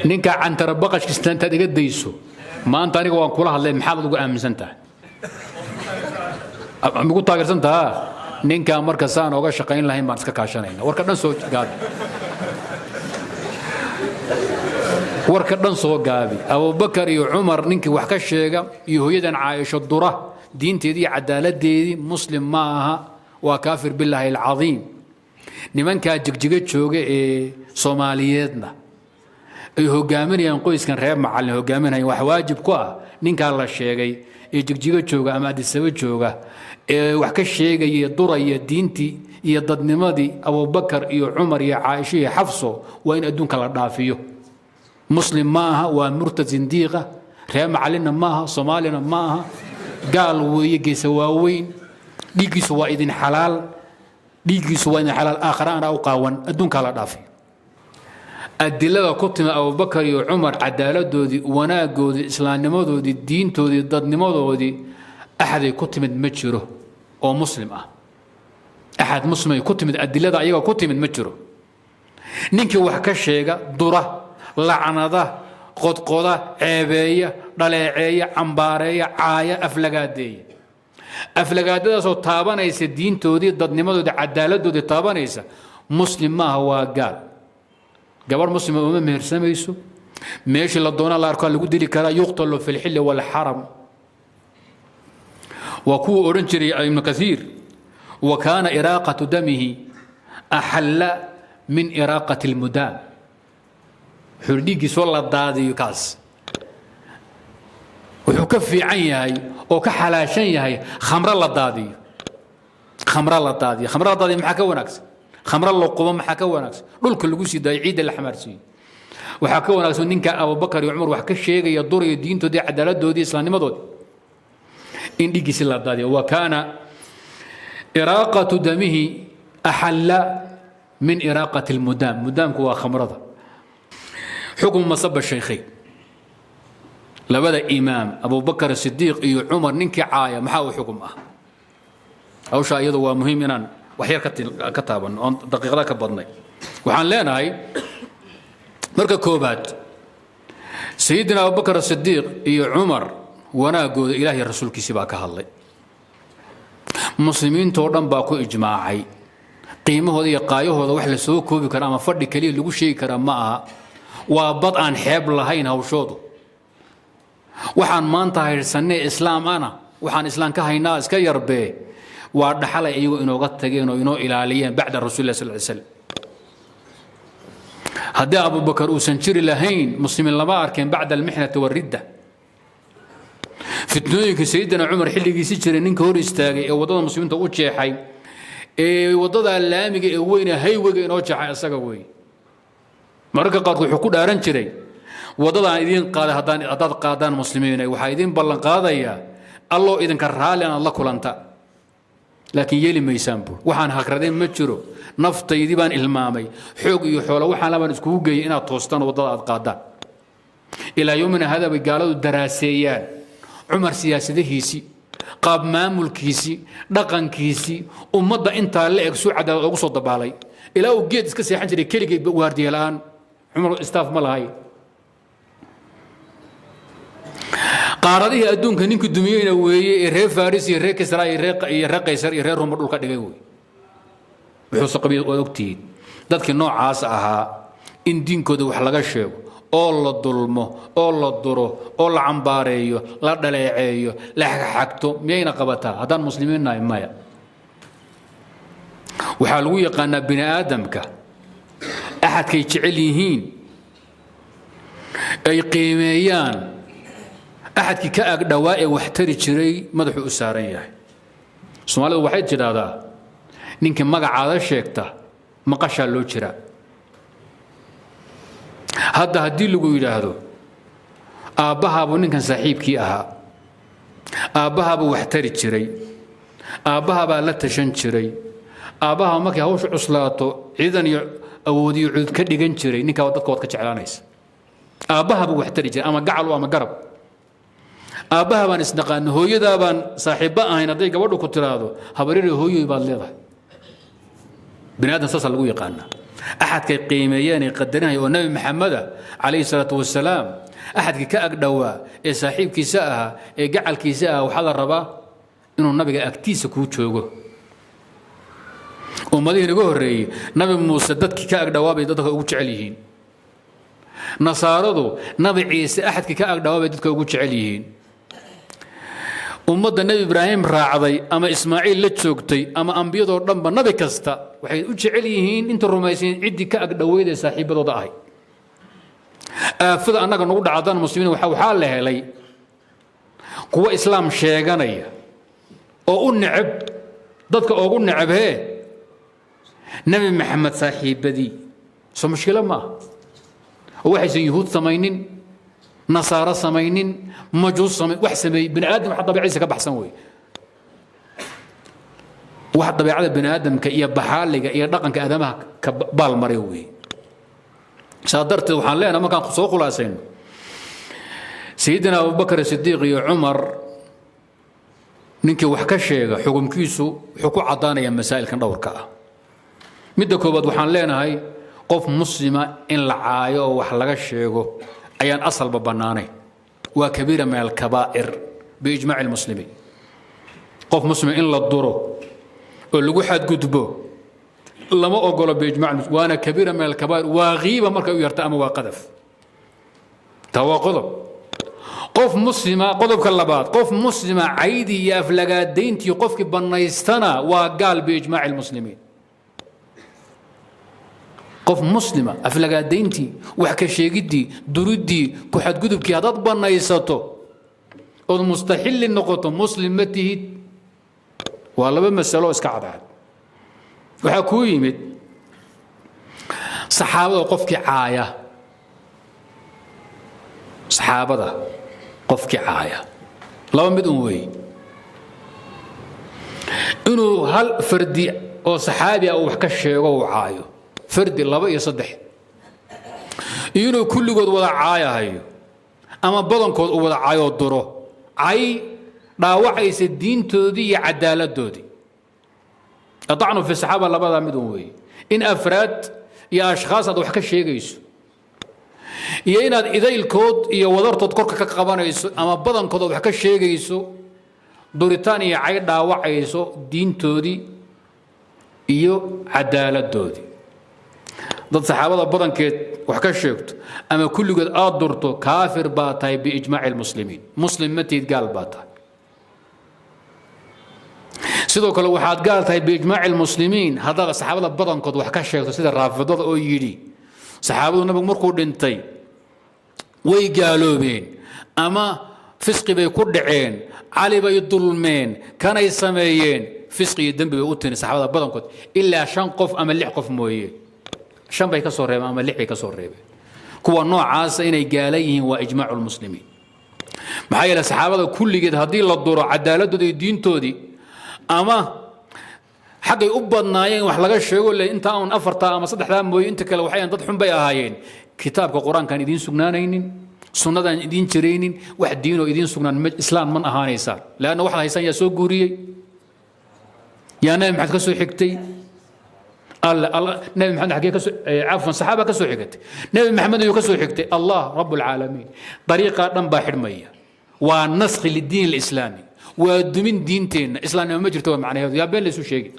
ninka can tarabaqash kistanta iga dayso maanta aniga waan kula hadlay maxaad ugu aaminsantahay amigu taageersantaa ninka marka saan oga shaqayn lahayn baan iska kaashanayna warka dhan soo gaabi warka dhan soo gaabi abubakar iyo cumar ninkii wax ka sheega iyo hooyadan caaisha dura diinteedii cadaaladeedii muslim ma aha waa kaafir billahi alazim nimanka jigjiga jooga ee Soomaaliyeedna ay hogaaminayaan qoyskan reer macallin hogaaminayaan wax waajib ku ah ninka la sheegay ee jigjiga jooga ama adisaba jooga ee wax ka sheegay duraya diintii iyo dadnimadii abubakar iyo cumar iyo caaisha iyo xafso waa in adduunka la dhaafiyo مسلم معها ومرتد زنديقة ريال معلنا معها صومالنا معها قال ويجي سواوين ديجي سوا إذن حلال ديجي سوا إذن حلال آخران أو قاون أدون كلا دافي الدلالة كتم أبو بكر وعمر عدالة دودي وناق دودي إسلام دودي الدين دودي ضد دودي أحد كتم متجره أو مسلم أحد مسلم كتم الدلالة أيوة كتم متجره نينك وحكا شيغا دره لعنده قدقده عيبيه دليعيه عمباريه عايه افلغاديه سو تابانيس دينتودي ددنيمدودي عدالتودي تابانيس مسلم ما هو قال قبر مسلم مهرسميسو ماشي لا دونا لا اركان لو ديلي كرا يقتل في الحل والحرم وكو اورنجري ابن كثير وكان اراقه دمه احل من اراقه المدام حرديقي سولا دادي كاس وحكفي عيني او كحلاشن ياهي خمر الله دادي خمر الله دادي خمر الله دادي محا كوناكس خمر الله قوم محا كوناكس دولك لوو سي داي عيد الحمارسي وحا كوناكس نينكا ابو بكر وعمر wax ka sheegay dur iyo diintoodii cadaaladdoodii islaamnimadoodii in dhigisi la daaday وكان إراقة دمه أحل من إراقة المدام مدام هو خمرضه حكم مصب الشيخين لبدا إمام أبو بكر الصديق إيو عمر ننكي عاية محاو حكم أو شايده ومهم إنان وحير كتابا دقيقة كبضني وحان لنا هاي مركا كوبات سيدنا أبو بكر الصديق إيو عمر وناقود إلهي الرسول كسباك هالي مسلمين توردن باكو إجماعي قيمه هذا يقايه هذا وحل سوكو بكرامة فرد كليل لقو شيء كرام معها وبضع عن حيب لهين هوشوده وحان ما انتهي سنة إسلام أنا وحان إسلام كهي ناس كيربي وارد حالة أيوه إنو قد تجينو إنو إلاليين بعد الرسول الله صلى الله عليه وسلم هدا أبو بكر وسنشري لهين مسلم اللبار كان بعد المحنة والردة في الدنيا سيدنا عمر حلي يسجل إنك هو يستاجي وضد المسلمين تقول شيء حي وضد اللامي وين هي وين وجه حي أسقوي mararka qaarkood wuxuu ku dhaaran jiray wadada idin qaada hadad qaadaan muslimiin waxa idin ballan qaadaya allo idinka raali aan la kulanta laakiin yeeli maysaan buu waxaan hakradeen ma jiro naftaydii baan ilmaamay xoog iyo xoolo waxaan laban isku geeyay inaad toostaan wadada aad qaadaan ilaa yoomina hada bay gaaladu daraaseeyaan Umar siyaasadihiisi qaab maamulkiisi dhaqankiisi ummadda inta la eeg soo cadaalad ugu soo dabaalay ilaa uu geed iska seexan jiray keligay waardiyalaan عمر استاف ملهاي قارده ادونك نينك دميينا ويه ري فارس ري كسرى ري قيصر ري روم دولka dhigay way wuxuu qabiil ogtiin dadkii noocaas ahaa in diinkooda wax laga sheego oo la dulmo oo la duro oo la cambaareeyo la dhaleeceeyo la xagto miyayna qabataa hadaan muslimiin nahay maya waxa lagu yaqaanaa bini aadamka أحد كي تعليهين أي قيميان أحد كي كأك دوائي واحتري شري مدحو أساريه سمالة واحد جدا هذا نينك مقع على شيكتا مقاشا لو شرا هذا هدي لغو يلاهدو آبها بو نينك صاحب كي أها آبها بو واحتري شري آبها با لتشن شري آبها مكي هوش عصلاتو إذن أودي عود كديجن شري نكوا دكوا كجعلانيس أباها بوحتري جري أما قعل وأما قرب أباها بان إصدقان هو يدا بان صاحبها هنا ضيق ورد كترادو هبرير هو يبان لغة بنادم ساس لقوي قانا أحد كقيميان قدرنا والنبي محمد عليه الصلاة والسلام أحد كأقدوا صاحب كيساءها جعل كيساءها وحضر الربا إنه النبي أكتيس كوتشوجو ومدين جوهري نبي موسى دتك كأقدوا بيدتك أوتش عليهن نصارضو نبي عيسى أحد كأقدوا بيدتك أوتش عليهن ummadda nabi ibraahim raacday ama ismaaciil la joogtay ama ambiyadoo dhanba nabi kasta waxay u jecel yihiin inta rumaysan cidii ka agdhaweeyay saaxiibadooda ahay aafada annaga nagu dhacdan muslimiin waxaa la helay kuwa islaam sheeganaya oo u neceb dadka ugu necebee nabi maxamed saaxiibadii soo mushkila ma waxaysan yuhuud samaynin نصارى سمينين مجوس سمين واحد سمي بني ادم حتى طبيعي كبح سوي واحد طبيعي بني ادم كيا بحال يا دقن كادمها كبال مريوي صادرت وحان لنا ما كان سوق خلاصين سيدنا ابو بكر الصديق يا عمر نينكي wax ka sheega xukunkiisu wuxuu ku cadaanaya masaailkan dhowrka ah midda koobaad waxaan leenahay qof muslima in la caayo wax laga sheego أيان أصل ببناني وكبيرة من الكبائر بإجماع المسلمين قف مسلم إلا الضرو اللي حد كتبه لما أقول بإجماع المسلمين وأنا كبيرة من الكبائر وغيبة مركب يرتأم وقذف تواقضه قف مسلمة قضب كلبات قف مسلمة عيدي يا أفلقات دينتي قفك بنيستنا وقال بإجماع المسلمين قف مسلمة أفلقات دينتي وحكا شيقدي درودي كحد قدب كي هداد بنايساتو المستحيل النقطة مسلم متهد والله بمسألة اسكعد عاد وحكو يمد صحابة قفك عاية صحابة قفك عاية لو مدون وي إنه هل فردي أو صحابي أو حكا الشيقو عايو فردي لبا iyo saddex inuu kulligood wada caayahayo ama badankood u wada caayo duro ay dhaawacaysa diintoodii iyo cadaaladoodii adacnu fi saxaaba labada mid weey in afraad iyo ashkhaas aad wax ka sheegayso iyo inaad idaylkood iyo wadartood korka ka qabanayso ama badankood wax ka sheegayso duritaan iyo ay dhaawacayso diintoodii iyo cadaaladoodii ضد صحابة بدن كيت وحكا شيكت أما كل قد أدرتو كافر باتاي بإجماع المسلمين مسلم متى يتقال باتاي سيدو كلو واحد قال تاي بإجماع المسلمين هذا صحابة بدن قد وحكا شيكت سيد الرافضة أو يجي صحابة النبي مركو دنتي ويقالوا بين أما فسقي بيكون دعين علي بيظلمين كان يسميين فسقي الدم بيقوتني صحابة بدن قد إلا شنقف أما اللي حقف مويه شن بي كسور ريبه أما لحي كسور ريبه كوا نوع عاصة إني قاليهم وإجماع المسلمين محايا لصحابة كل قد هدي للدور عدالة دي دين تودي أما حق يقبض نايين وحلقة الشيء اللي أنت أون أفرتا أما صدح ذا موي أنت كلو حيان تضحون بي أهايين كتابك القرآن كان يدين سجنانين سنة يدين ترينين واحد دينه يدين سجنان إسلام من أهاني صار لأنه واحد هيسان يسوق قوري يا نايم حد كسو حكتي الله نبي محمد حكي كسو عفوا صحابه كسو حكت نبي محمد كسو حكتي الله رب العالمين طريقه دنبا حرميه ونسخ للدين الاسلامي ودمين دينتين اسلام ما جرتوا معناها يا بين لسو شيء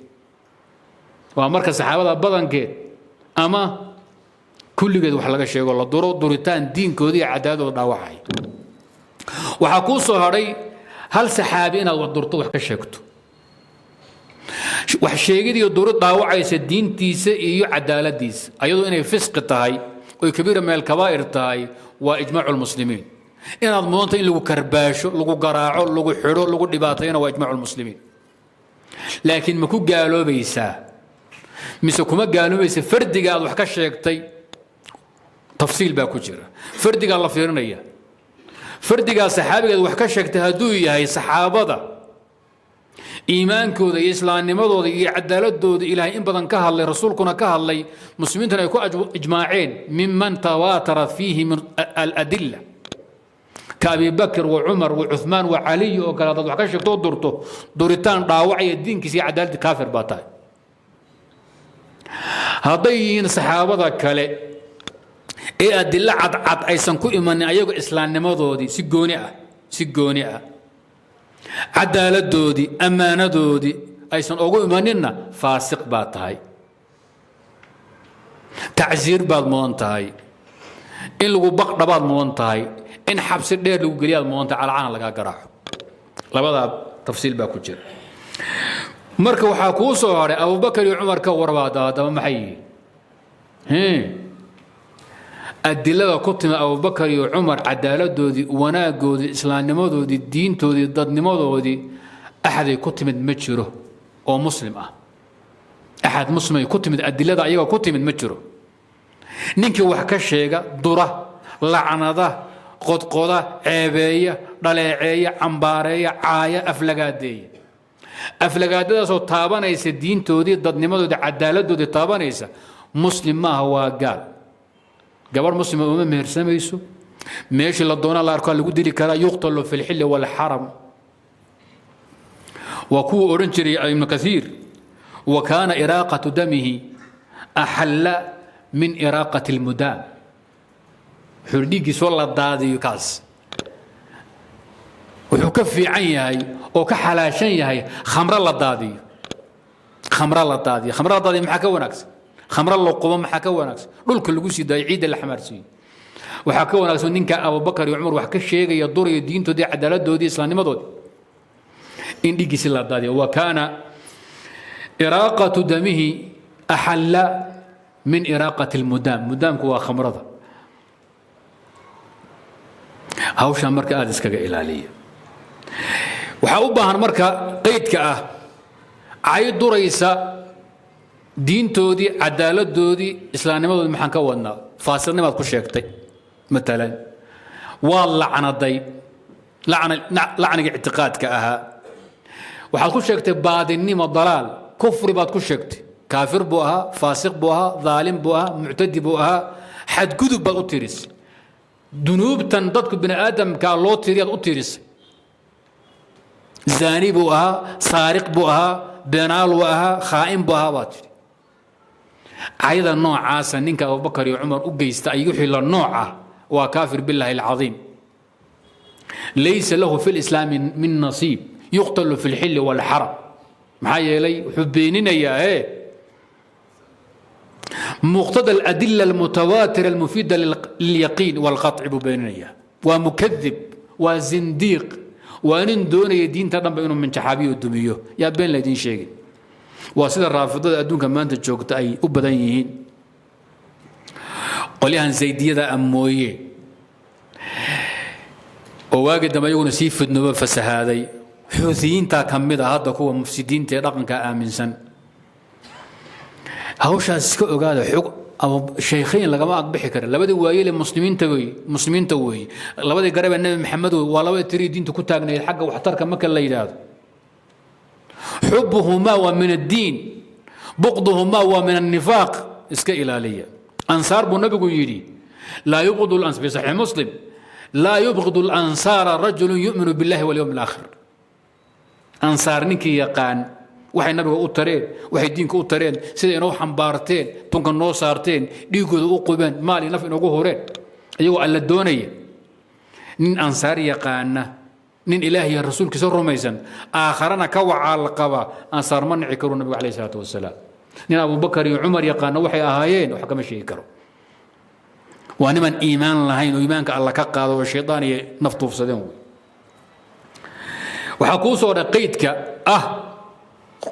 ومركز صحابه بدنكيد اما كل قد wax laga sheego la duro duritaan diinkoodii cadaadooda dhaawacay waxa ku soo haray hal saxaabi inaad wadurto wax ka sheegto wax sheegidii dowlad dhaawacaysa diintiisa iyo cadaaladiisa ayadoo inay fisq tahay oo kabiira meel kabaa'ir tahay waa ijmaacul muslimiin inaad mudanta in lagu karbaasho lagu garaaco lagu xiro lagu dhibaateeyana waa ijmaacul muslimiin laakiin ma ku gaaloobaysaa mise kuma gaaloobaysa fardiga aad wax ka sheegtay tafsiil baa ku jira fardiga la fiirinaya fardiga saxaabiga wax ka sheegtay haduu yahay saxaabada iimaankooda iyo islaamnimadooda iyo cadaaladooda ilaahay in badan ka hadlay rasuulkuna ka hadlay muslimiintuna ay ku ijmaaceen mimman tawaatara fiihi min al-adilla ka Abi Bakr wa Umar wa Uthman wa Ali oo kala dad wax ka sheegto duritaan dhaawacaya diinkiisa iyo cadaaladda kaafir baa tahay hadday saxaabada kale ee adilla cadcad aysan ku imanin ayagu islaamnimadoodii si gooni ah cadaaladoodii ammaanadoodii aysan ugu imaninna faasiq baad tahay tacsiir baad mudan tahay in lagu baqdhabaad mudan tahay in xabsi dheer lagu geliyaad mudan tahay calacana lagaa garaaco labadaa tafsiil baa ku jira marka waxaa kuu soo haray abubakar iyo cumar ka warbaada haddaba maxay yihiin adilada ku timi abubakar iyo cumar cadaaladoodii wanaagoodii islaamnimadoodii diintoodii dadnimadoodii axaday ku timid ma jiro oo muslim ah axad muslimay ku timid adilada ayaga ku timid ma jiro ninkii wax ka sheega dura lacnada qodqoda ceebeeya dhaleeceeya cambaareeya caaya aflagaadeeya aflagaadadaasoo taabanaysa diintoodii dadnimadoodii cadaaladoodii taabanaysa muslim maaha waa gaal gabar muslima uma mehersamayso meeshii la doona la arkaa lagu dili karaa yuqtalu fi lxilli walxaram waa kuwuu odhan jiray ibnu kaiir wa kaana iraaqatu damihi axalla min iraaqati lmudaam wuxuu dhiiggiisoo la daadiyo kaas wuxuu ka fiican yahay oo ka xalaashan yahay khamro la daadiyo maxaa ka wanaagsan khamro la qubo maxaa ka wanaagsan dhulka lagu sii daayo ciidda la xamaarsiiyo waxaa ka wanaagsan ninka abubakar iyo cumar wax ka sheegaya duraya diintoodii cadaaladoodii islaamnimadoodii in dhiiggiisi la daadiyo wa kaana iraaqatu damihi axalla min iraaqati lmudaam mudaamku waa khamrada hawshaan marka aada iskaga ilaaliya waxaa u baahan marka qaydka ah cay duraysa diintoodii cadaaladoodii islaamnimadoodii maxaan ka wadnaa faasidnimaad ku sheegtay maalan waad lacnaday lacniga ictiqaadka ahaa waxaad ku sheegtay baadinimo dalaal kufri baad ku sheegtay kaafir buu ahaa faasiq buu ahaa dhaalim buu ahaa muctadi buu ahaa xadgudub baad u tirisay dunuubtan dadku bini aadamkaa loo tiriyaad u tirisay zaani buu ahaa saariq buu ahaa beenaal buu ahaa khaa'in buu ahaa baad tidhi cayada noocaasa ninka abubakar iyo cumar u geysta ay wixii la nooc ah waa kaafir billaahi alcadiim laysa lahu fi lislaami min nasiib yuqtalu fi lxilli walxaram maxaa yeelay wuxuu beeninayaa muqtada aladila almutawaatira almufiida lilyaqiin walqaطci buu beeninayaa waa mukadib waa zindiiq waa nin doonaya diinta dhanba inuu minjaxaabiyo dumiyo yaa been laydin sheegay waa sida raafidada adduunka maanta joogta ay u badan yihiin qolyahan zaydiyada mooye oo waagi dambe iyaguna sii fidnooba fasahaaday xuutiyiintaa ka mid a hadda kuwa mufsidiinta ee dhaqanka aaminsan hawshaas iska ogaada shaykhayn lagama aqbixi kara labadii waayele muslimiinta weeye labadii garabee nebi maxamed waa labada tirii diinta ku taagnayd xagga waxtarka marka la yidhaahdo xubuhumaa waa min addiin buqduhumaa waa min annifaaq iska ilaaliya ansaar buu nabigu yidhi laa yubqidu fi saxiix muslim laa yubqidu lansaara rajulun yuminu billahi walyowm alaakhir ansaar ninkii yaqaan waxay nabiga u tareen waxay diinka u tareen sida inoo xambaarteen tunka noo saarteen dhiigooda u qubeen maal naf inoogu horeen iyagoo alla doonaya nin ansaar yaqaana nin ilaahiya rasuulkiisa rumaysan aakharana ka wacaal qaba ansaar ma nici karu nabigu calayhi salaatu wasalaam nin abubakar iyo cumar yaqaana waxay ahaayeen wax kama sheegi karo waa niman iimaan lahayn oo iimaanka alla ka qaado oo shaydaan iyo naftuufsadeen waxaa kuu soo dha qaydka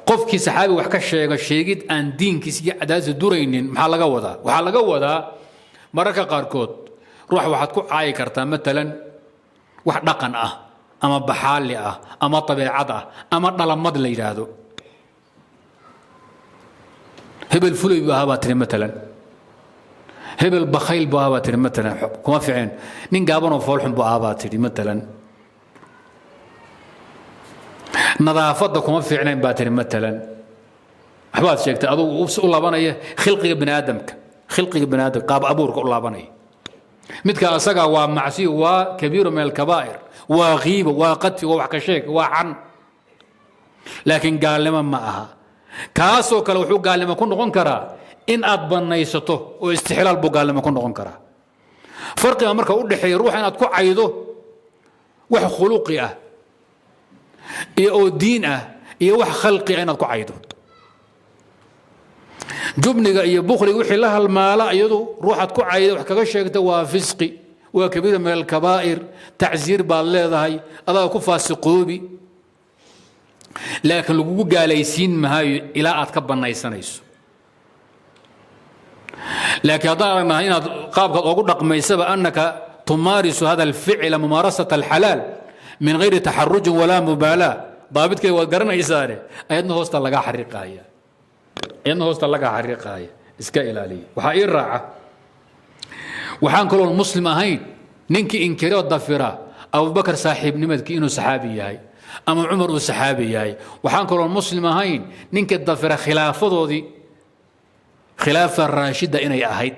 qofkii saxaabi wax ka sheega sheegid aan diinkiisa iyo cadaadisa duraynin maxaa laga wadaa waxaa laga wadaa mararka qaarkood ruux waxaad ku caayi kartaa maalan wax dhaqan ah ama baxaali ah ama dabeecad ah ama dhalamad la yidhaahdo hebel fulay buu ahaa baa tiri maalan hebel bakhayl buu ahaa baa tiri maalan kuma ficeen nin gaabanoo foolxun buu ahaa baa tiri maalan nadaafadda kuma fiicnayn baa tiri maalan waxbaad sheegtay adugu u laabanaya khilqiga biniaadamka qaab abuurka u laabanaya midka asaga waa macsiyo waa kabiiru min alkabaa'ir waa qiibo waa qadfi waa wax ka sheeg waa can laakiin gaalnimo ma aha kaasoo kale wuxuu gaalnimo ku noqon karaa إن أتبنيسته واستحلال بقال لما كنا نقرأ فرق أمريكا أقول لحي روح أن أتكون عيده وح خلقي أو دين إيه وح خلقي أنا أتكون عيده جبني إيه بخلي وحي لها المال يدو روح أتكون عيده وح كغشة وفسقي وكبير من الكبائر تعزير بالله هاي هذا كفى سقوبي لكن لو قال يسين ما هاي إلى أتكبر نيسانيس لكن هذا ما هنا قابك أقول لك ما يسبب أنك تمارس هذا الفعل ممارسة الحلال من غير تحرج ولا مبالاة ضابط كي وقرنا يساره أيضا هو استلقى حريقاية أيضا هو استلقى حريقاية إسكا إلالي وحاير راعة وحان كلون المسلم هين ننكي إنكري الضفرة أبو بكر صاحب نمدك إنه صحابي هاي أما عمر صحابي هاي وحان كلون المسلم هين ننكي الضفرة خلافة دي خلافة الراشدة إنا يأهيد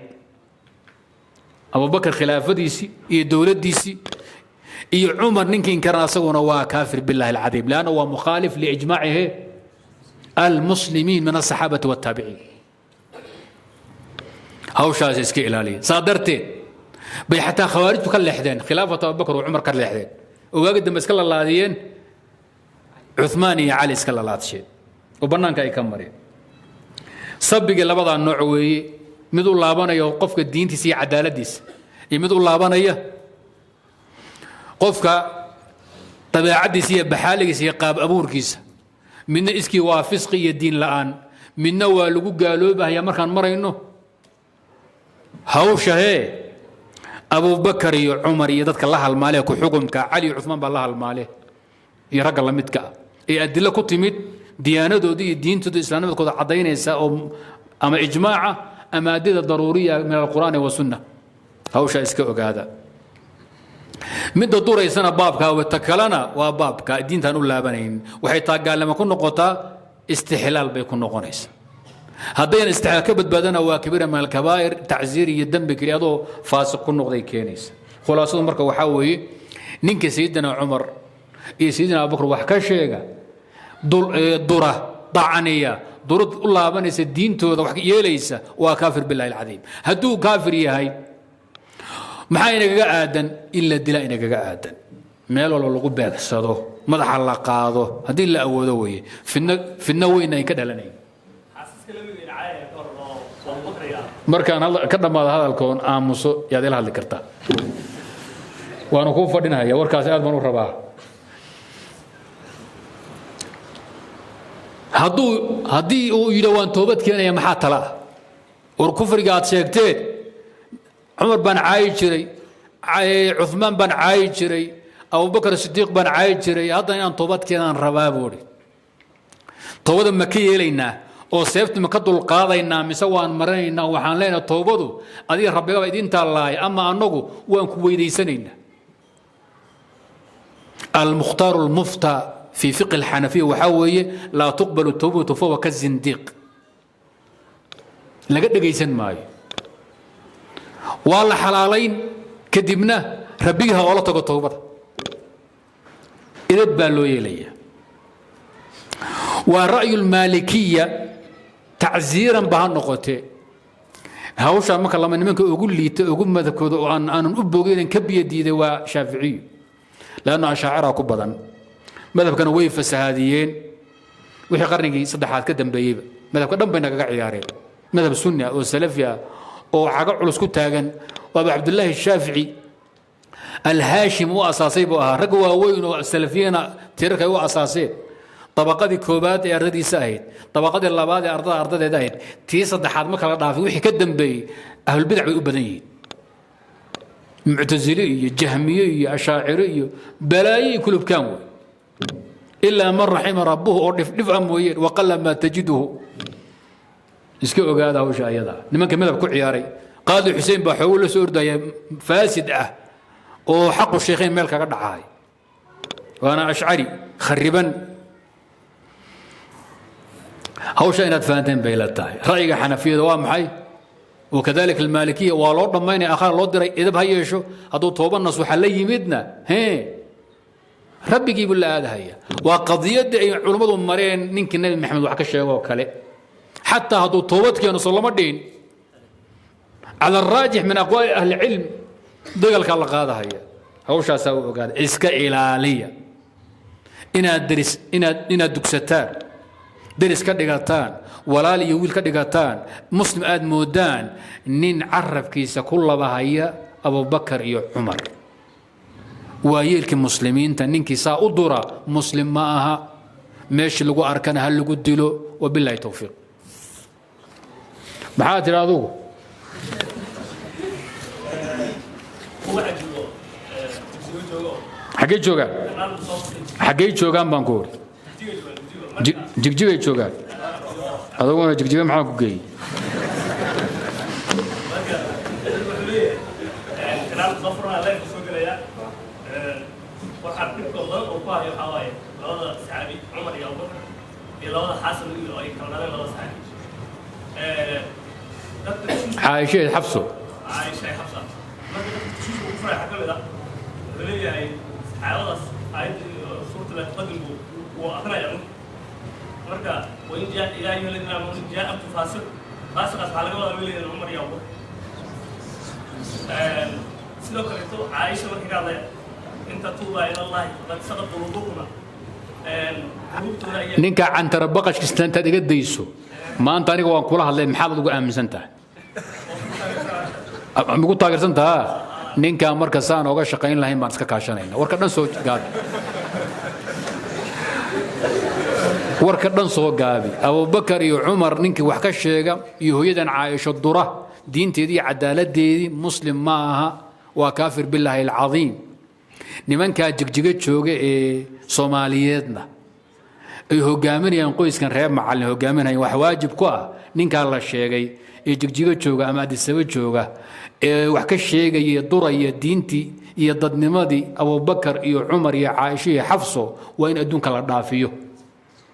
أبو بكر خلافة ديسي إيه دولة ديسي إيه عمر ننكي إنكرنا سونا وكافر بالله العظيم لأنه هو مخالف لإجماعه المسلمين من الصحابة والتابعين هوشاس اسكي إلالي صادرتين بي حتى خوارج كل لحدين خلافة أبو بكر وعمر كل لحدين وقد ما اسكال الله ديين عثماني علي اسكال الله تشين وبنانك أي كمرين صبق لبضع النوع وي مدو لابانا يوقفك الدين تسي عدالة ديس مدو لابانا قفك طبيعة ديسية بحالك سي قاب أبوركيس من اسكي وافسقي الدين الآن من نوى لقو قالوا به يا مركان مرينو هوشة هي أبو بكر وعمر يدك الله المالك وحكمك علي وعثمان بالله المالك يرق الله متك يأدل كتمت ديانته دي الدين تدو الإسلام كذا عضين أما إجماعة أما أدلة ضرورية من القرآن والسنة هوشة إسكو هذا من الدور يسنا بابك وتكلنا وبابك الدين تنول لابنين وحيتا قال لما كنا قطا استحلال بيكون قنيس هذين استحلال كبد بدنا وكبيرة من الكبائر تعزيري الدم بكري هذا فاسق كنا قضي كينيس خلاصة مركب وحوي ننك سيدنا عمر إيه سيدنا أبو بكر وحكى شيء دورة ضعنية دورة الله بنيس الدين تو وحكي يليس وكافر بالله العظيم هدو كافر يهاي maxaa inaga aadan illa dila inaga aadan meel walba lagu beegsado madaxa la qaado hadii la awoodo way fidna weyn ay ka dhalanay markaan ka dhamaado hadalkoon aamuso yaad ila hadli kartaa waana ku fadhinayaa warkaas aad baan u rabaa hadii uu yidho waan toobad keenaya maxaa tala war kufriga aad sheegteed عمر بن عايشري عثمان بن عايشري أبو بكر الصديق بن عايشري هذا أن طوبات كذا ربابوري طوبات مكية لينا أو سيفت مكدو القاضي إنا مسوى مرينا وحان لنا طوباتو هذه ربنا بيدين الله أما أنه وأن كويدي سنين المختار المفتى في فقه الحنفية وحوي لا تقبل التوبة فهو كالزنديق لقد جيسن ماي والله حلالين كدبنا ربيها ولا تقو توبة إذا بالو يلي ورأي المالكية تعزيرا بها النقطة هاوشا مك الله من منك أقول لي أقول ماذا كذا أن أبوغين كبي يدي وشافعي لأنه أشاعرها كبدا ماذا كانوا ويف السهاديين وحي قرني صدحات كدم بيب ماذا كان بينك عيارين ماذا بالسنة أو السلفية oo xaga culus ku taagan waa Abdullah Shaafici al-Hashim oo asaasay buu ahaa rag waaweyn oo salafiyana tirka oo asaasay tabaqadii koobaad ee ardadiisa ahayd tabaqadii labaad ee ardadeeda ahayd tii saddexaad marka la dhaafay wixii ka dambeeyay ahlul bid'ah way u badan yihiin mu'tazili iyo jahmiye iyo ashaaciri iyo balaayi kulubkaan way illa man rahima rabbuhu oo dhifam weeyeen wa qalla ma tajiduhu iska ogaada hawsha ayada nimanka midab ku ciyaaray qaadi Xuseen baa xoog la soo ordaya faasid ah oo xaqu sheekhin meel kaga dhacay waana ashcari khariban hawsha inaad fahanteen bay la tahay ra'yiga xanafiyada waa maxay وكذلك المالكيه waa loo dhameynay akhar loo diray idab hayeesho haduu tooban nas waxa la yimidna rabbigii buu la aadahaya waa qadiyada ay culimadu mareen ninkii nabi maxamed wax ka sheego kale حتى هذو توبت كانوا صلى الله عليه على الراجح من أقوال أهل العلم دقل كالله هذا هي هوشا سووا قال إسكا إلالية إنا درس إنا دكستان درس كدقاتان ولا لي يقول كدقاتان مسلم آد مودان نين عرف كيسا كل بهايا أبو بكر يا عمر ويلك المسلمين تنين كيسا أدرى مسلم معها ماشي لقوا أركانها اللي قدلوا وبالله التوفيق محاتي راضوه حقيت جوغان حقيت جوغان بانكور جيجي جوغان هذا هو جيجي معاك جاي عايشة حفصه عايشة حفصة فرح كله ده يعني عاوز عايز صورة لا تقدم وأقرأ يعني مركا وإن جاء إلى أيها الذين آمنوا جاء فاسق فاسق على قول الولي العمر يا أبو سلوك الرسول عايشة مركا قال أنت توبى إلى الله قد سقط قلوبكما ninka cantara baqashkiista intaad iga dayso maanta aniga waan kula hadlay maxaad ugu aaminsantahay ugu taageersantaha ninka marka saan oga shaqayn lahayn baan iska kaashanayna warka dhan soo gaabi Abu Bakar iyo Umar ninkii wax ka sheega iyo hooyadan Aisha dura diinteedii cadaaladeedii muslim ma aha waa kaafir billahi al-azim nimanka jigjiga jooga ee Soomaaliyeedna ay hogaaminayaan qoyskan reer macallin hogaaminayaan wax waajib ku ah ninka la sheegay ee jigjiga jooga ama adisaba jooga ee wax ka sheegay duraya diintii iyo dadnimadii Abu Bakar iyo Umar iyo Aisha iyo Xafso waa in adduunka la dhaafiyo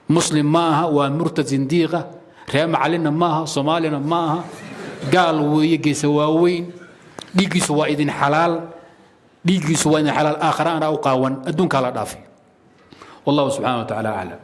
muslim ma aha waa murtad zindiqa reer macallinna ma aha Soomaalina ma aha gaal weeye geesa waaweyn dhigiisu waa idin xalaal dhigiisu waa idin xalaal aakhirana u qaawan adduunka la dhaafiyo والله سبحانه وتعالى أعلم